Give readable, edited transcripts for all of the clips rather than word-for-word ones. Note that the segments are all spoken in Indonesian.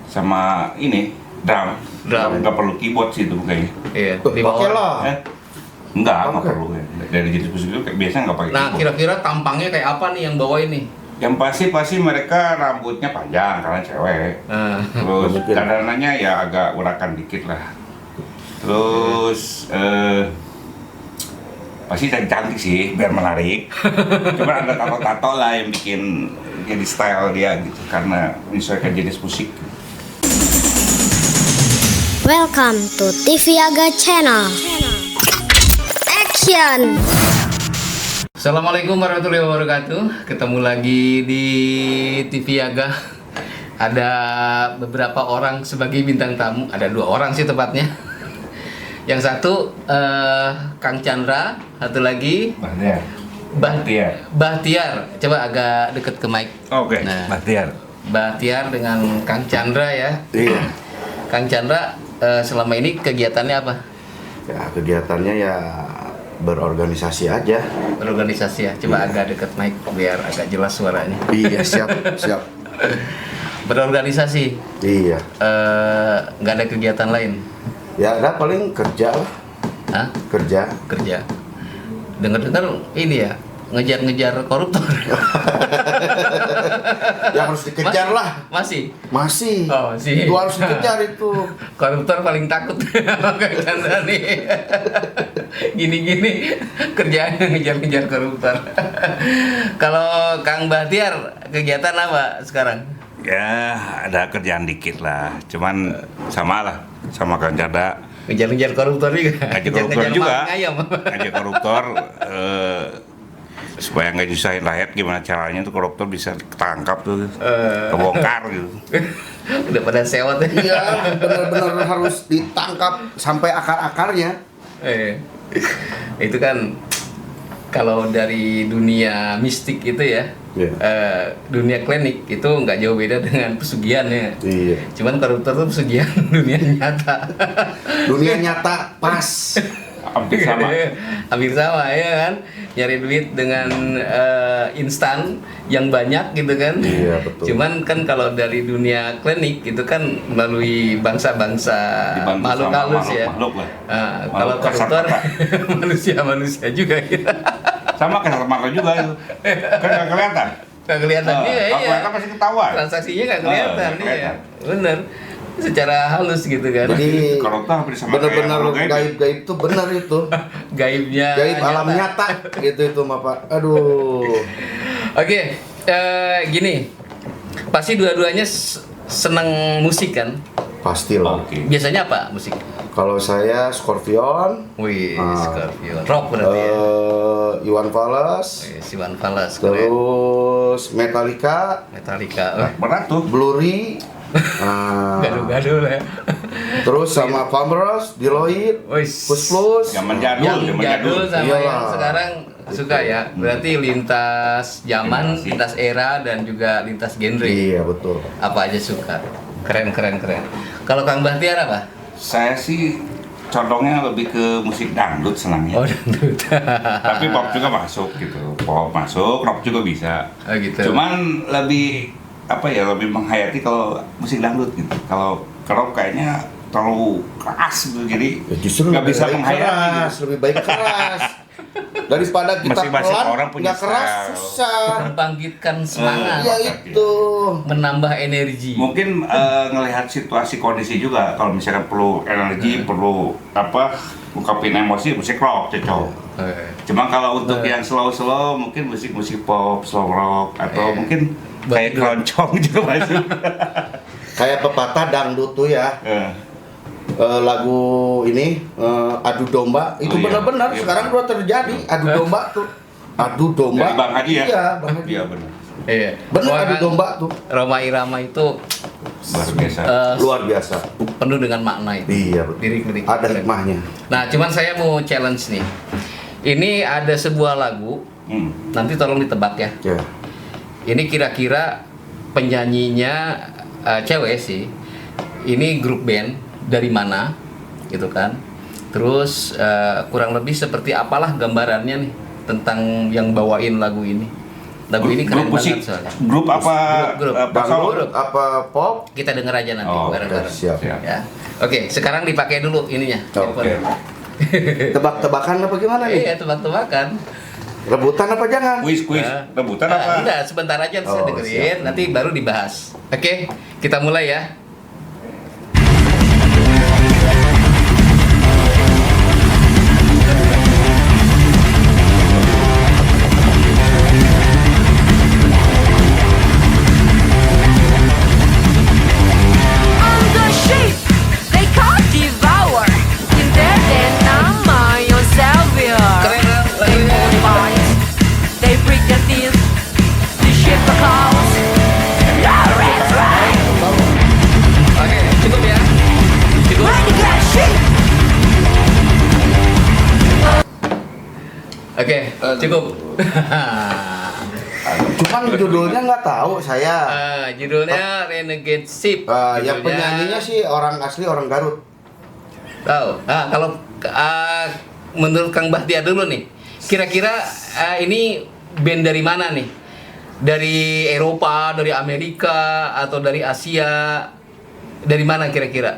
sama ini drum. Nggak perlu keyboard sih itu kayaknya. Iya, Oke lah. Nggak perlu ya. Dari jenis musik itu kayak biasanya nggak pakai Nah, keyboard. kira-kira tampangnya kayak apa nih yang bawa ini? Yang pasti mereka rambutnya panjang karena cewek. Terus Mungkin. dandanannya ya agak urakan dikit lah. Terus pasti cantik sih biar menarik. Cuma ada tato-tato lah yang bikin jadi style dia gitu karena menyesuaikan jenis musik. Welcome to TV Aga Channel. Action. Assalamualaikum warahmatullahi wabarakatuh. Ketemu lagi di TV Aga. Ada beberapa orang sebagai bintang tamu. Ada 2 orang sih tepatnya. Yang satu Kang Chandra, satu lagi Bahtiar. Coba agak deket ke mic. Oke. Nah, Bahtiar. Bahtiar dengan Kang Chandra ya. Iya. Kang Chandra selama ini kegiatannya apa? Ya kegiatannya ya berorganisasi aja. Berorganisasi ya. Coba agak deket mic biar agak jelas suaranya. Iya siap. Berorganisasi. Iya. Nggak ada kegiatan lain. Ya ada paling kerja lah. Hah? Kerja. Dengar-dengar ini ya, ngejar-ngejar koruptor. Yang harus dikejar lah. Masih. Oh, masih. Itu harus dikejar itu. Koruptor paling takut Kang Chandra nih. Gini-gini kerjaannya ngejar-ngejar koruptor. Kalau Kang Bahtiar kegiatan apa sekarang? Ya ada kerjaan dikit lah. Cuman sama lah sama Kang Chandra. Ngejar-ngejar koruptor juga. Ngajak koruptor juga. makan ayam. Ngajak koruptor supaya nggak nyusahin rakyat, gimana caranya tuh koruptor bisa ketangkap tuh, kebongkar gitu. Udah pada sewot ya. Iya benar-benar harus ditangkap sampai akar-akarnya. Itu kan kalau dari dunia mistik itu ya, dunia klinik itu nggak jauh beda dengan pesugihan ya. Iya. Cuman koruptor tuh pesugihan dunia nyata. Dunia nyata pas. Hampir sama. Hampir sama ya kan, nyari duit dengan instan yang banyak gitu kan. Iya, betul. Cuman kan kalau dari dunia klinik itu kan melalui bangsa-bangsa Dibantu makhluk sama halus ya. makhluk lah. Kalau Makhluk kasar koruptor kata. manusia juga gitu. Sama kasar mata juga itu. Kan nggak kelihatan. Nggak kelihatan Kalau iya. kelihatan pasti ketahuan. Transaksinya nggak kelihatan, nggak iya. kelihatan. Bener. Secara halus gitu kan. Jadi Koruptor hampir sama kayak benar-benar makhluk gaib. gaib-gaib itu benar itu. Gaibnya. Gaib alam nyata gitu itu mah Pak. Aduh. Oke, gini. Pasti dua-duanya seneng musik kan? Pastilah. Oke. Biasanya apa musik? Kalau saya Scorpion, Wih, Scorpion. Rock berarti ya. Iwan Fals, Wih, Iwan Fals keren. terus Metallica, Metallica. Berat tuh. Blurry, Gaduh-gaduh lah ya. terus sama Famous, Deloitte, Wih, Push Plus. Zaman jadul, yang zaman jadul sama Iyalah. yang sekarang suka ya. Berarti lintas zaman, Generasi. lintas era dan juga lintas genre. Iya betul. Apa aja suka. Keren. Kalau Kang Bahtiar apa? Saya sih condongnya lebih ke musik dangdut senangnya. Oh, dangdut. Tapi pop juga masuk gitu. Pop masuk, rock juga bisa. Oh, gitu. Cuman lebih lebih menghayati kalau musik dangdut gitu. Kalau rock kayaknya terlalu keras gitu, jadi Ya, justru nggak lebih bisa baik menghayati keras, gitu. lebih baik keras. Daripada kita Masing-masing pelan, orang punya nggak keras style. susah. Membangkitkan semangat, Ya itu. menambah energi. Mungkin ngelihat situasi kondisi juga. Kalau misalkan perlu energi, perlu ungkapin emosi, musik rock cocok. Cuma kalau untuk yang slow mungkin musik pop, slow rock atau mungkin kayak keroncong juga masuk. Kayak pepatah dangdut tuh ya. Lagu ini adu domba itu Oh, iya. benar-benar Iya, sekarang udah terjadi adu domba tuh. Adu domba. Dari Bang Haji ya? Iya, Bang Haji. Iya benar. Iya. Bener Wah, adu kan domba tuh. Roma Irama itu Luar biasa. Luar biasa. penuh dengan makna itu. Iya, betul. Lirik-lirik. Ada hikmahnya. Nah, cuman saya mau challenge nih. Ini ada sebuah lagu, nanti tolong ditebak ya. Ya. Ini kira-kira penyanyinya cewek sih. Ini grup band dari mana, gitu kan? Terus kurang lebih seperti apalah gambarannya nih tentang yang bawain lagu ini. Lagu ini keren grup musik, banget soalnya. grup apa? Grup. Apa solo? Dangdut apa pop? Kita denger aja nanti Oh, bareng-bareng. siap. Ya. Oke, sekarang dipakai dulu ininya. Oke. handphone. Tebak-tebakan apa gimana nih? Iya, tebak-tebakan. Rebutan apa jangan? Kuis, rebutan apa? Enggak, sebentar aja saya Oh, dengerin, siap. nanti baru dibahas. Oke, kita mulai ya. On the sheep they can't devour. In their nama your savior. Keren kan They lagunya? won't fight. They break their teeth. They ship the cows. Your is right. Oke, cukup ya. Cukup. When you get sheep. Oke, cukup. Cuman judulnya nggak tahu saya. Judulnya Renegade Ship. Yang penyanyinya sih orang asli orang Garut. Tahu. Kalau menurut Kang Bahtiar dulu nih, kira-kira ini band dari mana nih? Dari Eropa, dari Amerika, atau dari Asia? Dari mana kira-kira?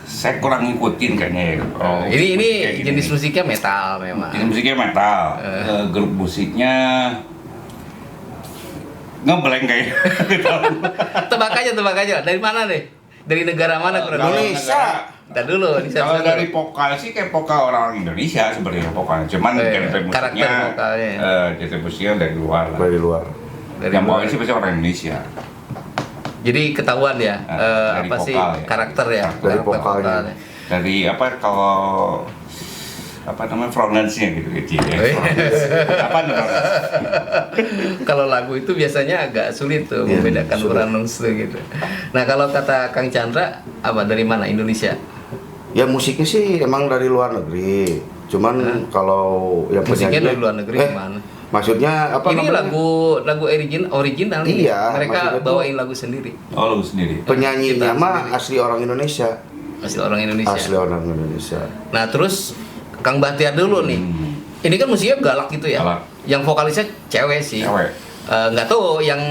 Saya kurang ngikutin kayaknya ya. Oh, ini kayak gini jenis nih. musiknya metal memang. Jenis musiknya metal. Grup musiknya ngeblank kayaknya. Tebak aja. Dari mana nih? Dari negara mana kurang Kalau lebih? Indonesia. Ntar dulu. Kalau dari vokal sih kayak vokal orang Indonesia sebenarnya vokalnya. Cuman genre karakter musiknya, vokalnya. genre musiknya dari luar lah. Dari luar. Dari Yang luar. bawain sih pasti orang Indonesia. Jadi ketahuan ya, Dari apa sih vokal ya. karakter ya? Dari Karakter vokalnya. vokalnya. Dari apa kalau apa namanya pronouns-nya gitu ya. Apa namanya? Kalau lagu itu biasanya agak sulit tuh Iya, membedakan sulit. pronounce tuh gitu. Nah kalau kata Kang Chandra, apa dari mana? Indonesia? Ya musiknya sih emang dari luar negeri. Cuman kalau yang Musiknya penyanyinya- dari luar negeri gimana? Maksudnya apa Ini namanya? lagu original nih. Iya, Mereka maksudnya tuh- bawain lagu sendiri. Oh lu sendiri. Penyanyinya Kita mah sendiri. asli orang Indonesia. Asli orang Indonesia. Asli orang Indonesia. Nah terus Kang Bahtiar dulu nih. Ini kan musiknya galak gitu ya. Galak. Yang vokalisnya cewek sih. Cewek. Nggak tahu yang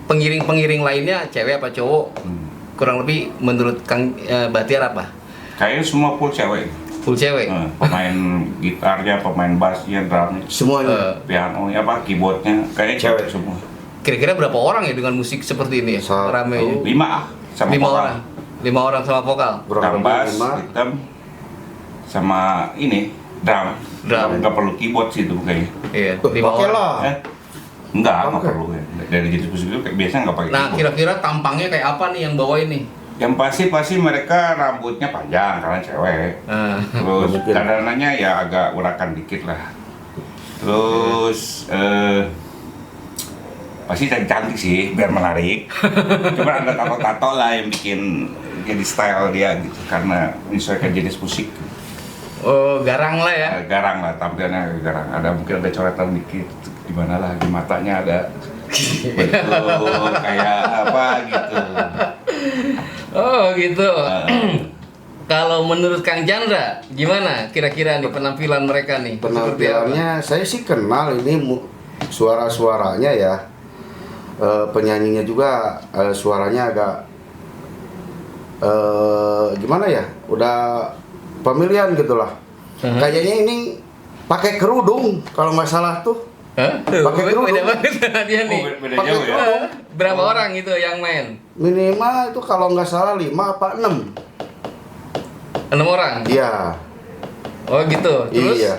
pengiring-pengiring lainnya cewek apa cowok. Kurang lebih menurut Kang Bahtiar apa? Kayaknya semua full cewek. Full cewek. Pemain gitarnya, pemain bassnya, drumnya, Semuanya. pianonya, apa keyboardnya, kayaknya cewek semua. Kira-kira berapa orang ya dengan musik seperti ini? Satu. Ramenya. 5 sama 5 vokal. orang. 5 orang sama vokal. Kurang lebih Bass, 5. hitam, sama ini drum. Drum. Nggak perlu keyboard sih itu kayaknya. Iya, 5 Oke orang. lah. Enggak Oke. perlu ya. Dari jenis musik itu kayak biasa nggak pakai Nah, keyboard. kira-kira tampangnya kayak apa nih yang bawa ini? Yang pasti mereka rambutnya panjang karena cewek. Nah, Terus Mungkin. dandanannya ya agak urakan dikit lah. Terus pasti cantik sih biar menarik. Cuma ada tato-tato lah yang bikin jadi style dia gitu karena menyesuaikan jenis musik. oh garang lah ya. Garang lah tampilannya garang. Ada mungkin ada coretan dikit di mana lah di matanya ada betul kayak apa gitu. Oh gitu. Eh, Kalau menurut Kang Chandra, gimana kira-kira nih penampilan mereka nih? Seperti apa? Penampilannya saya sih kenal ini suara-suaranya ya. Penyanyinya juga suaranya agak gimana ya? Udah pemilihan gitulah. Kayaknya ini pakai kerudung kalau nggak salah tuh. Hah? Pakai kerudung. Beda banget dia oh, nih. beda Pakai jauh ya. kerudung. Berapa orang itu yang main? Minimal itu kalau nggak salah 5 apa 6. 6 orang. Iya. Oh gitu. Terus Iya.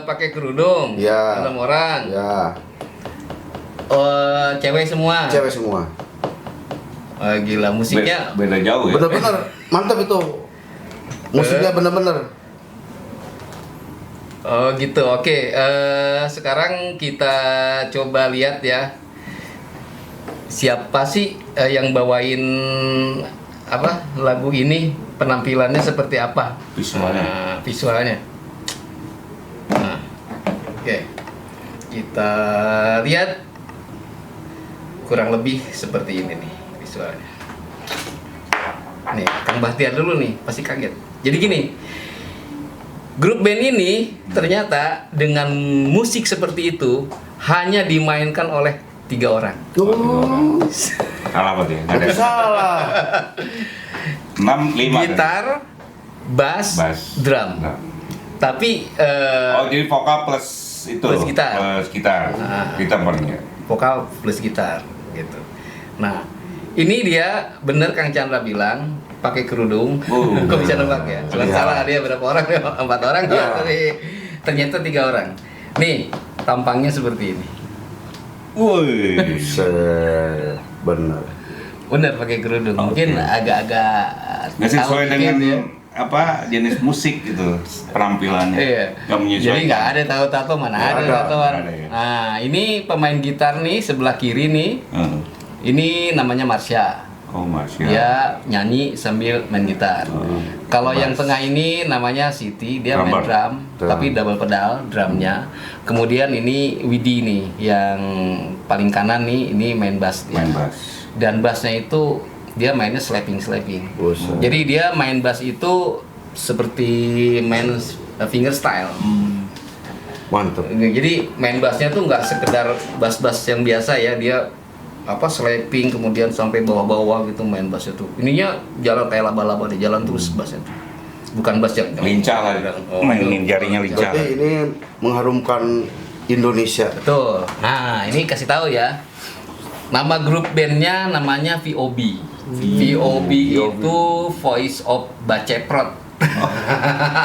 pakai kerudung. Iya. 6 orang. Ya, Oh, cewek semua. cewek semua. Oh, gila musiknya. Beda jauh ya. Bener-bener mantap itu. Musiknya bener-bener. Oh gitu. Oke. Sekarang kita coba lihat ya. Siapa sih yang bawain apa lagu ini? Penampilannya seperti apa? Visualnya. Nah, visualnya. Nah, oke. Kita lihat kurang lebih seperti ini nih visualnya. Nih, Kang Bahtiar dulu nih, pasti kaget. Jadi gini, grup band ini ternyata dengan musik seperti itu hanya dimainkan oleh 3 orang. Oh, Salah berarti. Nggak ada. salah. 6, 5. Gitar, bass, Bass. drum. Nah. Tapi Oh, jadi vokal plus itu. Plus gitar. Plus gitar. Ah. Gitar barunya. vokal plus gitar gitu. Nah, ini dia bener Kang Chandra bilang pakai kerudung. Kok bisa nebak ya? Cuma Iya. salah dia berapa orang? 4 orang. Iya. Tapi ternyata 3 orang. Nih, tampangnya seperti ini. Woi. Bener. Bener pakai kerudung. Mungkin agak-agak Nggak sesuai tahu dengan dikit ya. apa jenis musik gitu penampilannya. Iya. Nggak menyesuaikan. Jadi nggak ada tato-tato, mana Nggak ada ada. tatoan. Nggak ada, ya. Nah, ini pemain gitar nih sebelah kiri nih. Heeh. Ini namanya Marsha. Oh, Mas. Dia nyanyi sambil main gitar. Kalau yang tengah ini namanya Siti, dia main Drummer. drum, Drum. tapi double pedal drumnya. Kemudian ini Widi nih, yang paling kanan nih, ini main bass dia. Main bass. Dan bassnya itu dia mainnya slapping. Buset. Jadi dia main bass itu seperti main fingerstyle. Mantep. Jadi main bassnya tuh nggak sekedar bass yang biasa ya, dia slapping kemudian sampai bawah-bawah gitu main bassnya tuh. Ininya jalan kayak laba-laba deh, jalan terus bassnya tuh. Bukan bass yang Lincah lah. Mainin jarinya lincah. Berarti ini mengharumkan Indonesia. Betul. Nah, ini kasih tahu ya. Nama grup bandnya namanya VOB. VOB itu Voice of Baceprot.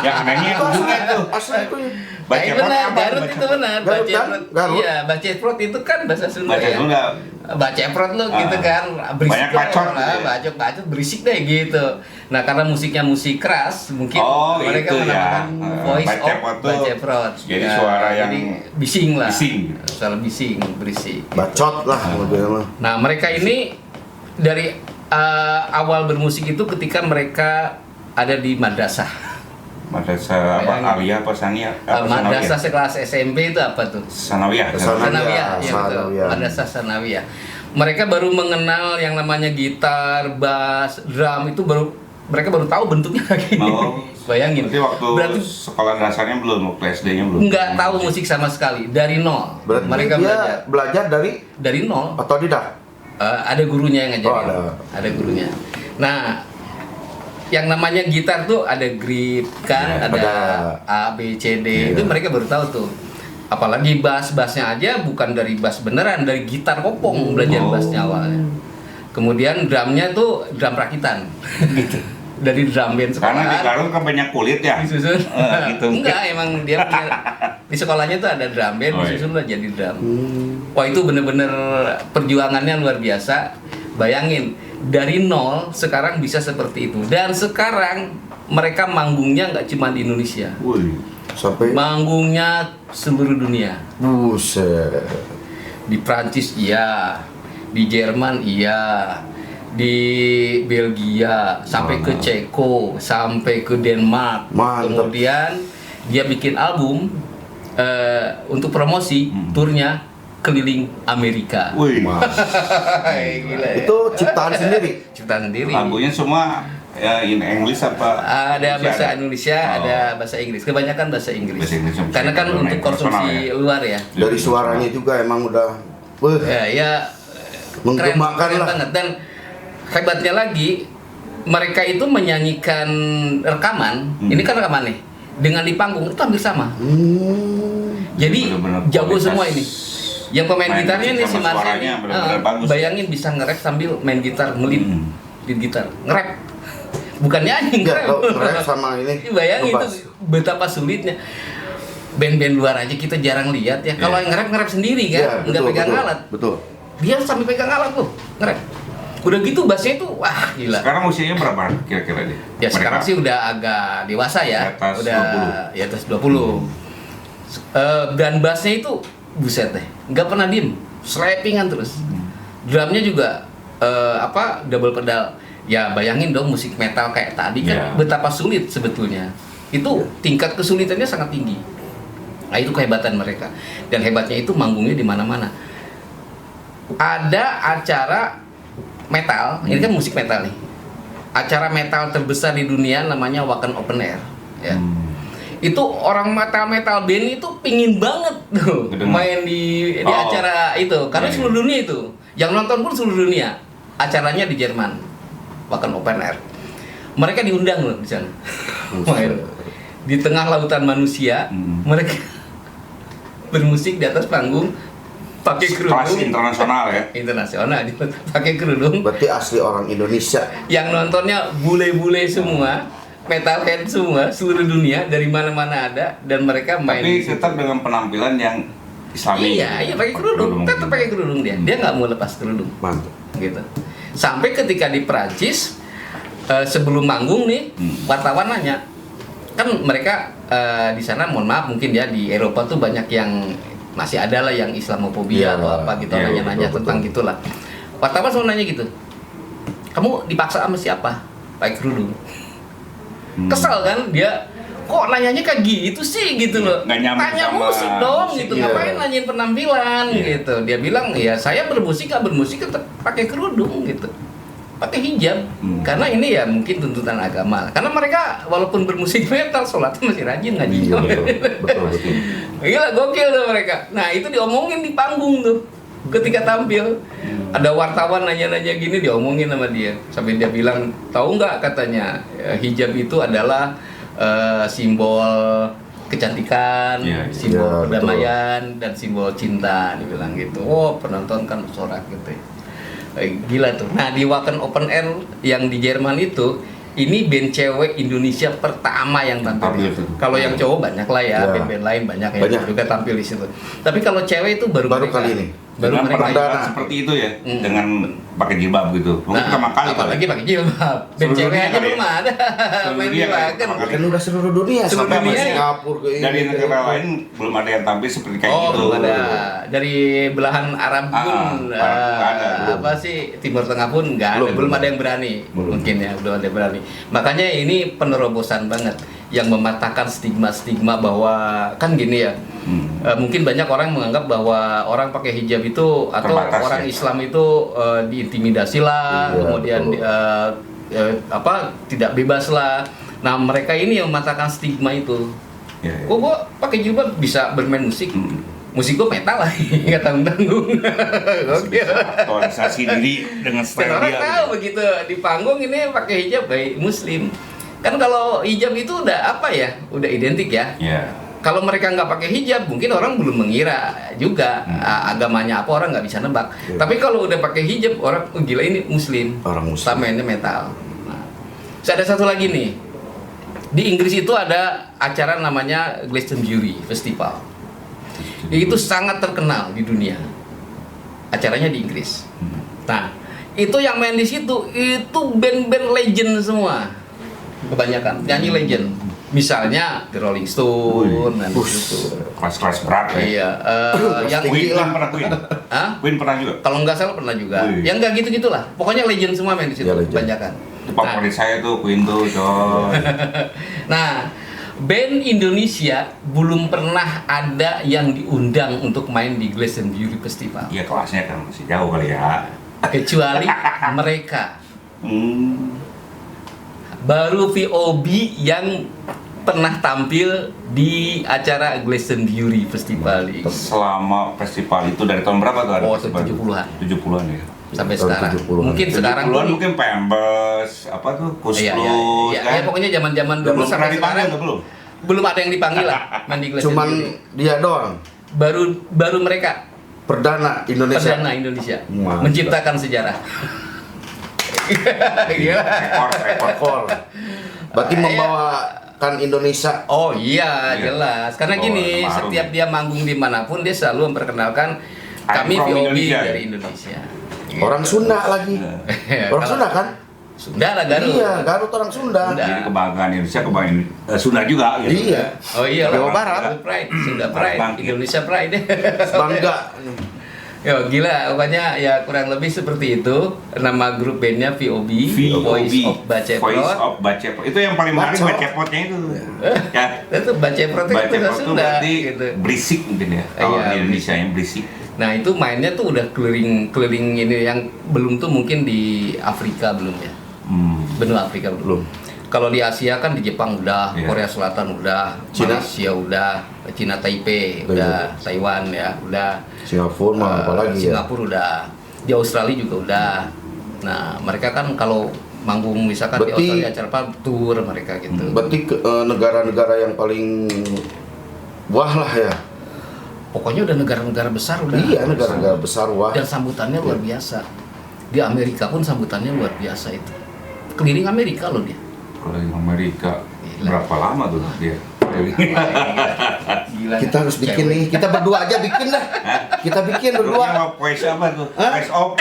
Yang anehnya Itu asli, juga tuh. asli itu. Baceprot Nah, benar, apa? Garut itu benar. Garut kan? Baceprot. Garut. Iya, Baceprot itu kan bahasa Sunda Baca ya. Sunda. Baceprot lu gitu kan, berisik Banyak lah, bacot gitu ya. bacot berisik deh gitu. Nah, karena musiknya musik keras, mungkin Oh, mereka itu ya. menamakan Voice of Baceprot tuh Baceprot. jadi suara yang jadi bising lah. bising. Suara bising, berisik. Bacot lah modelnya mah. Nah, mereka ini dari awal bermusik itu ketika mereka ada di madrasah. Madrasah apa? Bayangin. Aliyah apa Saniyah? Apa Madrasah sekelas SMP itu apa tuh? Sanawiyah. Sanawiyah, ya betul. Sanawiyah. Madrasah Sanawiyah. Mereka baru mengenal yang namanya gitar, bass, drum itu mereka baru tahu bentuknya lagi. Oh. Bayangin. Berarti waktu sekolah dasarnya belum, waktu SD-nya belum. Nggak tahu musik sama sekali dari nol. Berarti Mereka dia belajar dari nol. otodidak. Ada gurunya yang ngajarin. Oh, ada gurunya. Nah, yang namanya gitar tuh ada grip kan, Ya, ada A, B, C, D. Iya. Itu mereka baru tahu tuh. Apalagi bassnya aja bukan dari bass beneran, dari gitar kopong belajar bassnya awalnya. Kemudian drumnya tuh drum rakitan. Gitu. Dari drum band sekolah. Karena di Garut kan banyak kulit ya. Disusun. Gitu. Enggak, emang dia punya di sekolahnya tuh ada drum band, Oh, iya. disusun lah jadi drum. Wah, itu bener-bener perjuangannya luar biasa. Bayangin, dari nol sekarang bisa seperti itu. Dan sekarang mereka manggungnya nggak cuma di Indonesia. Wih. Sampai Manggungnya seluruh dunia. buset. Di Prancis iya, di Jerman iya, di Belgia, sampai ke Ceko, sampai ke Denmark. Mantap. Kemudian dia bikin album untuk promosi turnya keliling Amerika. Wih. Gila ya. Itu ciptaan sendiri. Ciptaan sendiri. Lagunya semua ya in English apa? Ada bahasa Indonesia, Oh. ada bahasa Inggris. Kebanyakan bahasa Inggris. Bahasa Inggris, Karena kan bahasa untuk internasional konsumsi ya. luar ya. Dari suaranya juga emang udah Ya menggemakan keren lah. banget. Dan hebatnya lagi, mereka itu menyanyikan rekaman. Ini kan rekaman nih, dengan di panggung itu hampir sama. Jadi Bener-bener jago kualitas semua ini. Yang pemain main gitarnya musik nih si sama Marsha suaranya nih, bener-bener bagus. bayangin bisa nge-rap sambil main gitar, ngelit di gitar, nge-rap. Bukan nyanyi, Enggak, nge-rap. kalau nge-rap sama ini Bayangin itu ngebas. betapa sulitnya. Band-band luar aja kita jarang lihat ya. Kalau yang nge-rap sendiri kan, Iya, nggak betul, pegang betul, alat. Betul. Dia sampai pegang alat tuh, nge-rap. Udah gitu bassnya itu wah gila. Sekarang usianya berapa kira-kira dia? Ya sekarang Mereka? sih udah agak dewasa ya. Di atas Udah 20. di atas 20. Dan bassnya itu buset deh, nggak pernah diem, slappingan terus. Drumnya juga double pedal. Ya bayangin dong musik metal kayak tadi kan Ya. betapa sulit sebetulnya. Itu tingkat kesulitannya sangat tinggi. Nah itu kehebatan mereka. Dan hebatnya itu manggungnya di mana-mana. Ada acara metal, ini kan musik metal nih. Acara metal terbesar di dunia namanya Wacken Open Air. Ya. itu orang metal band itu pingin banget tuh Kedengar. main di Oh. acara itu karena Iya. seluruh dunia itu yang nonton pun seluruh dunia. Acaranya di Jerman, bahkan open air. Mereka diundang loh di sana. Main. Di tengah lautan manusia, mereka bermusik di atas panggung pakai Kelas kerudung internasional ya. internasional, pakai kerudung. Berarti asli orang Indonesia. Yang nontonnya bule-bule semua, metalhead semua, seluruh dunia dari mana-mana ada dan mereka main. Tapi di situ. tetap dengan penampilan yang Islami. Iya, pakai kerudung, tetap pakai kerudung dia. Dia nggak mau lepas kerudung, Mantap. gitu. Sampai ketika di Perancis sebelum manggung nih, wartawan nanya, kan mereka di sana, mohon maaf mungkin ya di Eropa tuh banyak yang masih ada lah yang Islamofobia Iya, atau apa gitu, iya, nanya-nanya betul, tentang betul. gitulah. Wartawan selalu nanya gitu, kamu dipaksa sama siapa? Pakai kerudung. Kesel kan dia, kok nanyanya kayak gitu sih gitu loh. Nggak nyambung Tanya sama musik dong musik, gitu, iya. ngapain nanyain penampilan Iya. gitu. Dia bilang ya saya bermusik nggak bermusik tetap pakai kerudung gitu, pakai hijab. Karena ini ya mungkin tuntutan agama. Karena mereka walaupun bermusik metal, sholatnya masih rajin ngaji. Iya, betul. Gila, gokil tuh mereka. Nah itu diomongin di panggung tuh ketika tampil. Ada wartawan nanya-nanya gini diomongin sama dia. Sampai dia bilang, tahu nggak katanya hijab itu adalah simbol kecantikan, Iya, iya. simbol Iya, perdamaian dan simbol cinta. Dibilang gitu. Oh penonton kan sorak gitu. Gila tuh. Nah di Wacken Open Air yang di Jerman itu, ini band cewek Indonesia pertama yang tampil Tampil di situ. tuh. Kalau yang cowok banyak lah ya, Ya. band-band lain banyak yang Banyak. juga tampil di situ. Tapi kalau cewek itu baru mereka. kali ini. Baru Dengan mereka. penampilan Nah. seperti itu ya, dengan pakai jilbab gitu. Mungkin pertama kali apalagi pakai jilbab. Band Seluruh cewek dunia aja kali belum ya? ada. Seluruh Main dunia di kali. Wacken. Oke. Kan udah seluruh dunia Seluruh sampai dunia sama ya? Singapura ke ini. dari ke negara ini. lain belum ada yang tampil seperti kayak Oh, gitu. belum ada. Dari belahan Arab pun nggak ada, belum. apa sih Timur Tengah pun nggak ada, Belum, belum belum. ada yang berani. Mungkin ya belum ada yang berani. Makanya ini penerobosan banget yang mematahkan stigma-stigma bahwa kan gini ya. Mungkin banyak orang menganggap bahwa orang pakai hijab itu atau Terbatas, orang ya? Islam itu diintimidasi lah, Iya, kemudian betul. tidak bebas lah. Nah mereka ini yang mematahkan stigma itu. Ya, ya. Kok gua pakai jilbab bisa bermain musik? Musik gua metal lah, nggak tanggung-tanggung. Gokil. Aktualisasi diri dengan Dan style orang dia. tahu begitu di panggung ini pakai hijab baik Muslim. Kan kalau hijab itu udah apa ya? Udah identik ya. Ya. Kalau mereka nggak pakai hijab, mungkin orang belum mengira juga agamanya apa, orang nggak bisa nebak. Iya. Tapi kalau udah pakai hijab, orang oh, gila ini Muslim. Orang Muslim. Sama ini metal. Nah, terus ada satu lagi nih. Di Inggris itu ada acara namanya Glastonbury Festival. Itu sangat terkenal di dunia. Acaranya di Inggris. Nah, itu yang main di situ itu band-band legend semua. Kebanyakan nyanyi legend. Misalnya The Rolling Stone dan itu. Kelas-kelas berat ya. Iya, yang Queen lah. pernah Queen. Hah? Queen pernah juga. Kalau nggak salah pernah juga. Wih. Yang nggak gitu-gitulah. Pokoknya legend semua main di situ. Ya, legend. Kebanyakan. Itu favorit saya tuh Queen tuh, coy. Nah, band Indonesia belum pernah ada yang diundang untuk main di Glastonbury Festival. Iya kelasnya kan masih jauh kali ya. Kecuali mereka. Hmm. Baru VOB yang pernah tampil di acara Glastonbury Festival ini. Selama festival itu dari tahun berapa tuh ada? Oh, festival itu? 70-an. 70-an ya. Sampai Tahun sekarang. 70-an. Mungkin sekarang 70-an pun mungkin Pembes, apa tuh? Kus iya, Plus, iya, iya, kan? iya, pokoknya zaman-zaman dulu Belum pernah sampai dipanggil sekarang tuh belum? belum ada yang dipanggil lah main di Cuman Glastonbury. dia doang. Baru mereka Perdana Indonesia. perdana Indonesia Mantap. menciptakan sejarah. Gila. Rekor. Rekor. Berarti Iya. membawakan Indonesia. Oh iya, Iya. jelas. Karena Oh, gini, baru setiap nih. dia manggung dimanapun dia selalu memperkenalkan kami from VOB Indonesia. dari Indonesia. Orang Sunda lagi. Iya, Orang kalau- Sunda kan? Sunda lah Garut. Iya, Garut orang Sunda. Sunda. Jadi kebanggaan Indonesia, kebanggaan Sunda juga gitu. Iya. Oh iya Jawa lah. Barat. Pride, Sunda Pride, Bangkit. Indonesia Pride. Bangga. Yo gila, pokoknya ya kurang lebih seperti itu. Nama grup bandnya VOB, Voice of Voice Baceprot. of Baceprot. Itu yang paling menarik Bacot. Bacepotnya itu. Ya. Itu Baceprot itu bahasa Bacepot tuh Sunda berarti gitu. berisik mungkin ya. Kalau Iya, di Indonesia yang berisik. Nah itu mainnya tuh udah keliling ini yang belum tuh mungkin di Afrika belum ya, benua Afrika belum. Kalau di Asia kan di Jepang udah, Iya. Korea Selatan udah, Cina? Malaysia udah, Cina Taipei udah, Taiwan ya udah, Singapura mah apalagi ya. Singapura udah, di Australia juga udah. Nah mereka kan kalau manggung misalkan di Berarti- Australia acara apa tour mereka gitu. Berarti negara-negara yang paling wah lah ya. Pokoknya udah negara-negara besar udah. Iya, negara-negara besar wah. Dan sambutannya luar biasa. Di Amerika pun sambutannya luar biasa itu. Keliling Amerika loh dia. Kalau di Amerika Gila. berapa lama tuh dia? Gila. Kita harus bikin nih. Kita berdua aja bikin dah. Kita bikin Dulunya berdua. mau voice apa tuh? Hah? Voice off.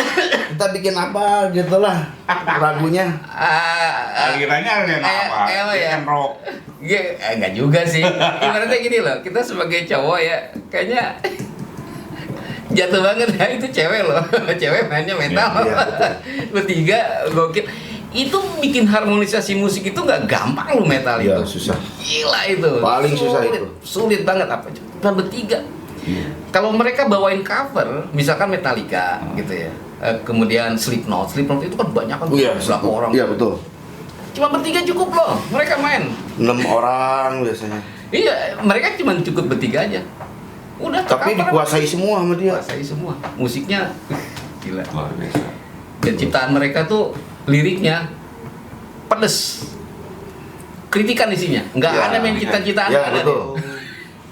Kita bikin apa gitu lah lagunya. Alirannya aliran apa? ya. Dia kan rock. Enggak juga sih. Ibaratnya gini loh, kita sebagai cowok ya, kayaknya jatuh banget ya itu cewek loh. Cewek mainnya metal. Iya, betul. Bertiga gokil. Itu bikin harmonisasi musik itu nggak gampang loh metal Iya, itu. susah. Gila itu. Paling susah Sulit. itu. Sulit banget apa? Cuma bertiga. Iya. Kalau mereka bawain cover, misalkan Metallica gitu ya. Kemudian Slipknot itu kan banyak kan Iya, berapa orang. Iya betul. Cuma bertiga cukup loh, mereka main. 6 orang biasanya. Iya, mereka cuma cukup bertiga aja. Udah Tapi tercover. dikuasai semua sama dia. Kuasai semua. Musiknya gila. Luar biasa. Dan ciptaan mereka tuh liriknya pedes. Kritikan isinya. Nggak Ya, ada main cita-citaan. Ya nggak ada. betul.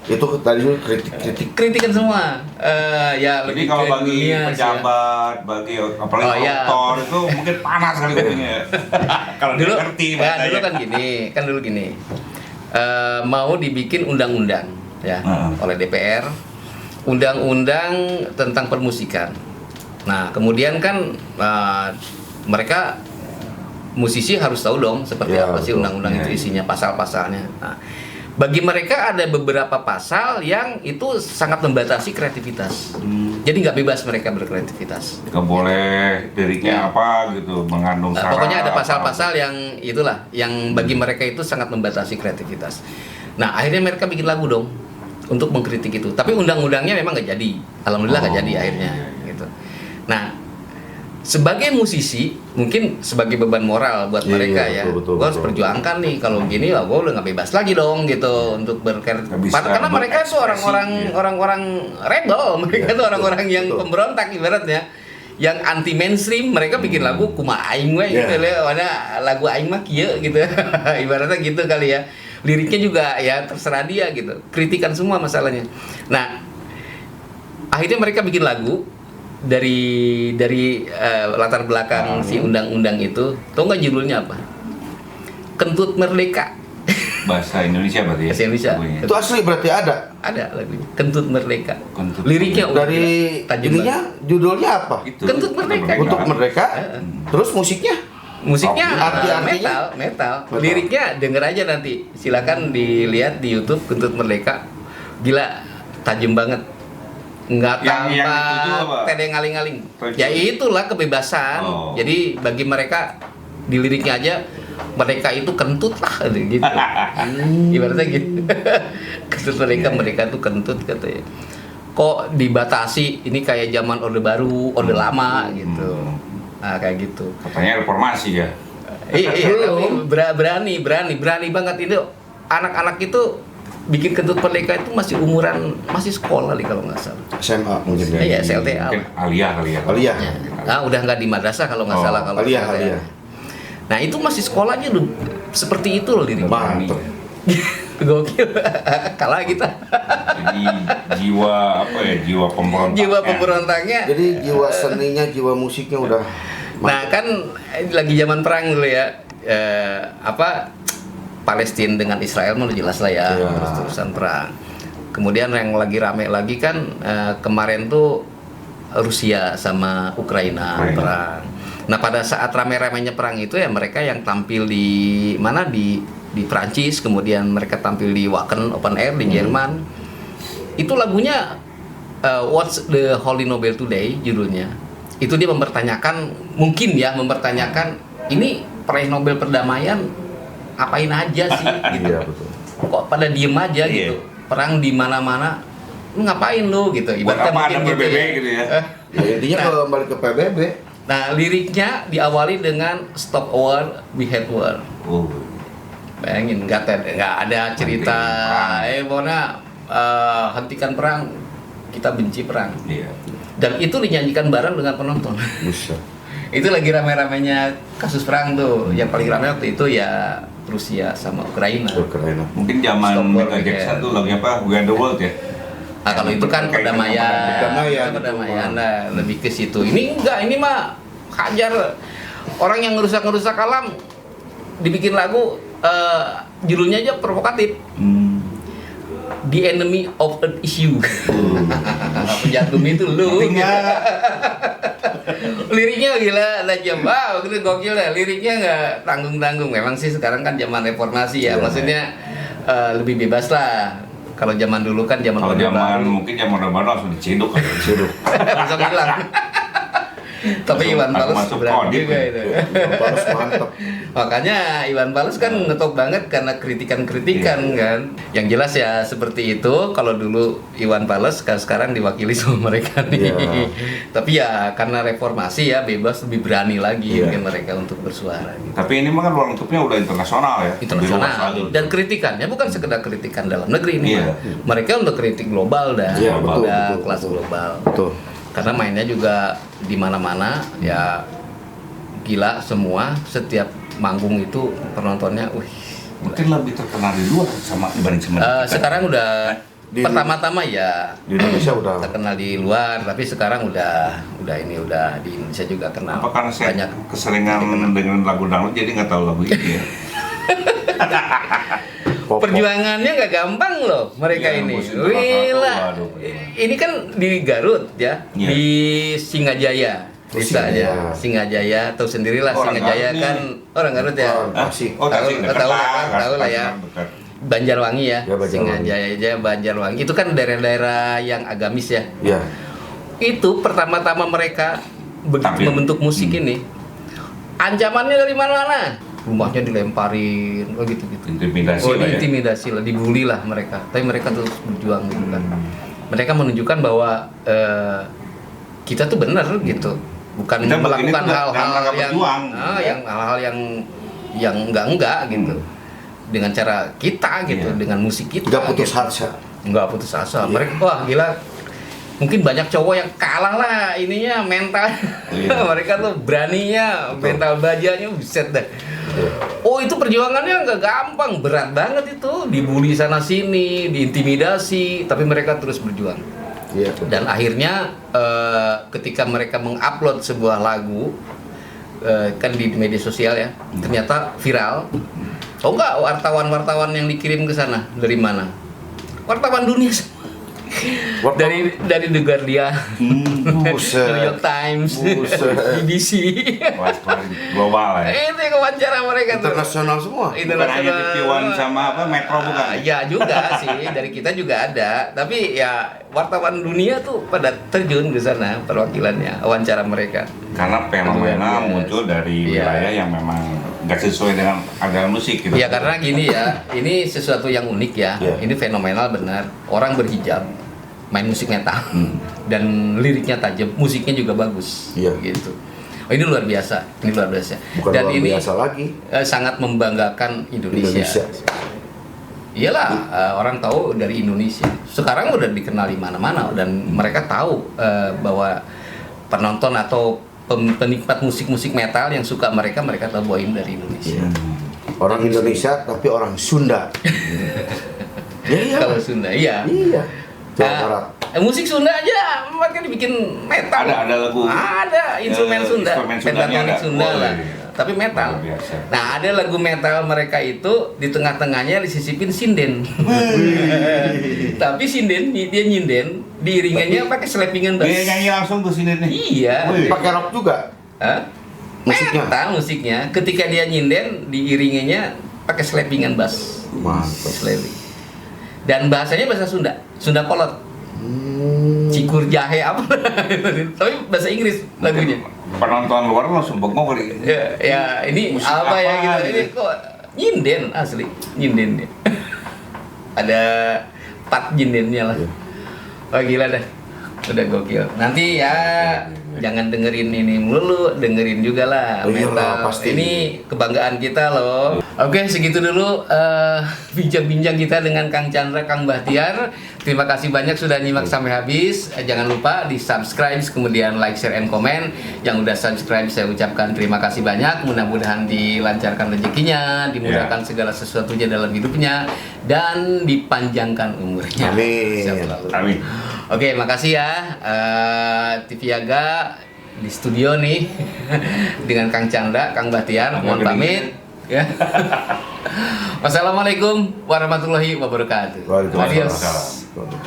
Itu tadi tuh kritik-kritik. Kritikan semua. Ya Jadi lebih kalau ke bagi dunia sih ya. pejabat, bagi apalagi Oh, iya. koruptor itu mungkin panas kali kupingnya. Kalau dia dulu ngerti ya, bahasanya. dulu gini mau dibikin undang-undang ya oleh DPR, undang-undang tentang permusikan. Nah kemudian kan mereka musisi harus tahu dong seperti Ya, apa sih betul. undang-undang Ya, itu ya. isinya, pasal-pasalnya. Nah, bagi mereka ada beberapa pasal yang itu sangat membatasi kreativitas. Jadi nggak bebas mereka berkreativitas. Nggak boleh liriknya apa gitu mengandung Nah, sara. pokoknya ada apa. pasal-pasal yang itulah yang bagi mereka itu sangat membatasi kreativitas. Nah akhirnya mereka bikin lagu dong untuk mengkritik itu. Tapi undang-undangnya memang nggak jadi. Alhamdulillah nggak Oh, jadi akhirnya. iya. Gitu. Nah sebagai musisi mungkin sebagai beban moral buat Iya, mereka iya, ya. betul, Gue harus betul. perjuangkan nih kalau gini lah gue udah nggak bebas lagi dong gitu untuk Nggak bisa berkreativitas. Karena mereka tuh orang-orang berekspresi, ya. orang-orang rebel. Mereka Iya, tuh orang-orang betul, yang betul. pemberontak ibaratnya. Yang anti mainstream, mereka bikin lagu kumaha aing we gitu Iya. mana lagu aing mah kieu gitu. Ibaratnya gitu kali ya. Liriknya juga ya terserah dia gitu. Kritikan semua masalahnya. Nah, akhirnya mereka bikin lagu dari latar belakang si undang-undang itu. Tahu nggak judulnya apa? Kentut Merdeka. Bahasa Indonesia berarti ya. Bahasa Indonesia. lagunya. Itu asli berarti ada. Ada lagunya. Kentut Merdeka. Kentut Liriknya udah Dari gila, tajam ininya banget. judulnya apa? Itu, Kentut Merdeka. Untuk Merdeka. Terus musiknya? Musiknya Arti-artinya? metal. Metal. Liriknya denger aja nanti. Silakan dilihat di YouTube Kentut Merdeka. Gila, tajam banget. Nggak Yang dituju apa? tanpa tedeng aling-aling. Tuju. Ya itulah kebebasan. Oh. Jadi bagi mereka di liriknya aja mereka itu kentut lah gitu. Ibaratnya gitu. Kentut mereka tuh kentut katanya. Kok dibatasi ini kayak zaman Orde Baru, Orde Lama gitu. Nah, kayak gitu. Katanya reformasi ya. Iya, tapi berani banget itu. Anak-anak itu bikin Kentut Merdeka itu masih sekolah nih kalau nggak salah. SMA mungkin ya. Iya, SLTA. Mungkin Alia kali ya. Alia. Ya. Nah, udah nggak di madrasah kalau nggak Oh, salah kalau Alia, SLTA. Alia. Nah, itu masih sekolahnya udah seperti itu loh diri. Mantap. Gokil. Kalah kita. Jadi jiwa apa ya? Jiwa pemberontak. Jiwa pemberontaknya. Jadi jiwa seninya, jiwa musiknya udah Nah kan lagi zaman perang dulu ya, Palestina dengan Israel mau jelas lah ya, Iya. terus-terusan perang. Kemudian yang lagi rame lagi kan kemarin tuh Rusia sama Ukraina perang. Nah pada saat rame-ramenya perang itu ya mereka yang tampil di mana di Prancis, kemudian mereka tampil di Wacken Open Air di Jerman. Itu lagunya What's the Holy Nobel Today judulnya. Itu dia mempertanyakan ini peraih Nobel perdamaian apain aja sih gitu. Iya betul. Kok pada diem aja Iya. gitu. Perang di mana-mana. Lu ngapain lu gitu. Buat Ibaratnya apa ada mungkin PBB gitu ya? Ya, intinya Nah. kembali ke PBB. Nah, liriknya diawali dengan Stop War, We Had War. Oh. Bayangin nggak ada cerita Bona hentikan perang, kita benci perang. Iya. Dan itu dinyanyikan bareng dengan penonton. Bisa. Itu lagi rame-ramenya kasus perang tuh. Yang paling ramai waktu itu ya Rusia sama Ukraina. Ukraina. Mungkin zaman Stop war, Michael Jackson ya. tuh lagunya apa? We Are The World ya. Nah, kalau itu kan Berkaitan dengan perdamaian. perdamaian lah, lebih ke situ. Ini enggak, ini mah hajar orang yang ngerusak alam, dibikin lagu judulnya aja provokatif. The enemy of earth is you. Penjahat bumi itu lu. Liriknya gila, tajam. Wow, itu gokil dah. Liriknya nggak tanggung-tanggung. Memang sih sekarang kan zaman reformasi ya. Maksudnya lebih bebas lah. Kalau zaman dulu kan zaman Kalau Orde zaman Baru. mungkin zaman Orde Baru langsung diciduk kan. Langsung hilang. Tapi Iwan Fals masuk berani kodip juga ya. itu. Balas mantep. Makanya Iwan Fals kan ngetop banget karena kritikan-kritikan kan. Yang jelas ya seperti itu. Kalau dulu Iwan Fals sekarang diwakili sama mereka nih. Iya. Tapi ya karena reformasi ya bebas, lebih berani lagi Iya. mungkin mereka untuk bersuara gitu. Tapi ini mah kan ruang lingkupnya udah internasional ya. Lebih luas Internasional lagi. dan kritikannya bukan sekedar kritikan dalam negeri ini. Iya. Mah. Mereka untuk kritik global dah. Iya, betul, Udah betul, kelas betul. global. Betul. Karena mainnya juga di mana-mana ya gila semua, setiap manggung itu penontonnya Mungkin lebih terkenal di luar sama dibanding sama kita. sekarang udah Di- pertama-tama ya Di Indonesia udah terkenal di luar, tapi sekarang udah di Indonesia juga kenal. Apa karena saya banyak keseringan dengan lagu dangdut jadi nggak tahu lagu ini ya. pop-pop. perjuangannya nggak gampang loh mereka Iya, ini. musik internasional tuh, Gila. waduh. Ini kan di Garut ya, Iya. di Singajaya. Desa aja, Singajaya, tahu sendirilah Orang Singajaya Garut kan orang Garut ya. Orang Tasik. Oh, Tasik dekat tahu lah, kan, tahu lah ya. dekat. Banjarwangi ya, Ya, Banjarwangi. Singajaya, Banjarwangi itu kan daerah-daerah yang agamis ya. Ya. Itu pertama-tama mereka Tampil. membentuk musik ini, ancamannya dari mana-mana. Rumahnya dilemparin, oh gitu-gitu. Intimidasi Oh, lah ya. diintimidasi lah, dibully lah mereka. Tapi mereka terus berjuang gitu kan. Mereka menunjukkan bahwa kita tuh benar gitu, bukan Kita begini melakukan tuh hal-hal dalam rangka yang berjuang. yang hal-hal yang enggak gitu. Dengan cara kita gitu, Iya. dengan musik kita. Nggak putus gitu. asa. Nggak putus asa. Iya. Mereka wah gila. Mungkin banyak cowok yang kalah lah ininya mental. Iya. Mereka tuh beraninya, mental bajanya buset dah. Oh itu perjuangannya nggak gampang, berat banget itu, dibully sana sini, diintimidasi, tapi mereka terus berjuang. Iya. Dan akhirnya ketika mereka mengupload sebuah lagu kan di media sosial ya, ternyata viral. Tahu nggak wartawan-wartawan yang dikirim ke sana dari mana? Wartawan dunia semua. Dari The Guardian, Buset. New York Times, Buset. BBC. Kelas paling global ya. Itu yang wawancara mereka tuh. Internasional semua. Bukan hanya TV One sama apa Metro bukan. Ya juga sih, dari kita juga ada. Tapi ya wartawan dunia tuh pada terjun ke sana perwakilannya, wawancara mereka. Karena fenomena Yes. muncul dari Iya. wilayah yang memang nggak sesuai dengan agama musik gitu. Ya karena gini ya, ini sesuatu yang unik ya. Iya. Ini fenomenal benar. Orang berhijab, main musik metal, dan liriknya tajam, musiknya juga bagus. Iya. Gitu. Oh, ini luar biasa. Ini luar biasa. Bukan dan luar ini biasa lagi. sangat membanggakan Indonesia. Iyalah, orang tahu dari Indonesia. Sekarang udah dikenal di mana-mana dan mereka tahu bahwa penonton atau penikmat musik-musik metal yang suka mereka tahu bahwa ini dari Indonesia. Iya. Orang Indonesia tapi orang Sunda. Iya. Kalau Sunda, iya. Iya. Jawa Barat. Musik Sunda aja mereka dibikin metal. Ada lagu. Ada instrumen Sunda, Instrumen Sundanya pentatonik ada. Sunda Oh, lah. iya. Tapi metal. Luar biasa. Nah, ada lagu metal mereka itu di tengah-tengahnya disisipin sinden. Tapi sinden dia nyinden, diiringannya pakai selepingan bass. Dia nyanyi langsung tuh sini nih. Iya. Wih. Pakai rock juga. Hah? Musiknya? Metal musiknya. Ketika dia nyinden, diiringannya pakai selepingan bass. Mantap. Slapping. Dan bahasanya bahasa Sunda, Sunda Kolot. Cikur jahe apa? Tapi bahasa Inggris lagunya. Penonton luar langsung bengong kali. Ya ini Musik apa ya apa gitu. gitu? Ini kok nyinden asli, nyinden dia. Ada part nyindennya lah. Iya. Wah gila dah. Udah gokil. Nanti ya jangan dengerin ini melulu, dengerin juga lah Iyalah, metal. pasti. Ini kebanggaan kita loh. Oke, segitu dulu bincang-bincang kita dengan Kang Chandra, Kang Bahtiar. Terima kasih banyak sudah nyimak sampai habis. Jangan lupa di subscribe, kemudian like, share, and comment. Yang udah subscribe saya ucapkan terima kasih banyak. Mudah-mudahan dilancarkan rezekinya, dimudahkan segala sesuatunya dalam hidupnya, dan dipanjangkan umurnya. Amin. Sehat selalu. Amin. Oke, makasih ya TV Yaga di studio nih dengan Kang Chandra, Kang Bahtiar. Mohon pamit ya. Wassalamualaikum warahmatullahi wabarakatuh. Waalaikumsalam. Adios.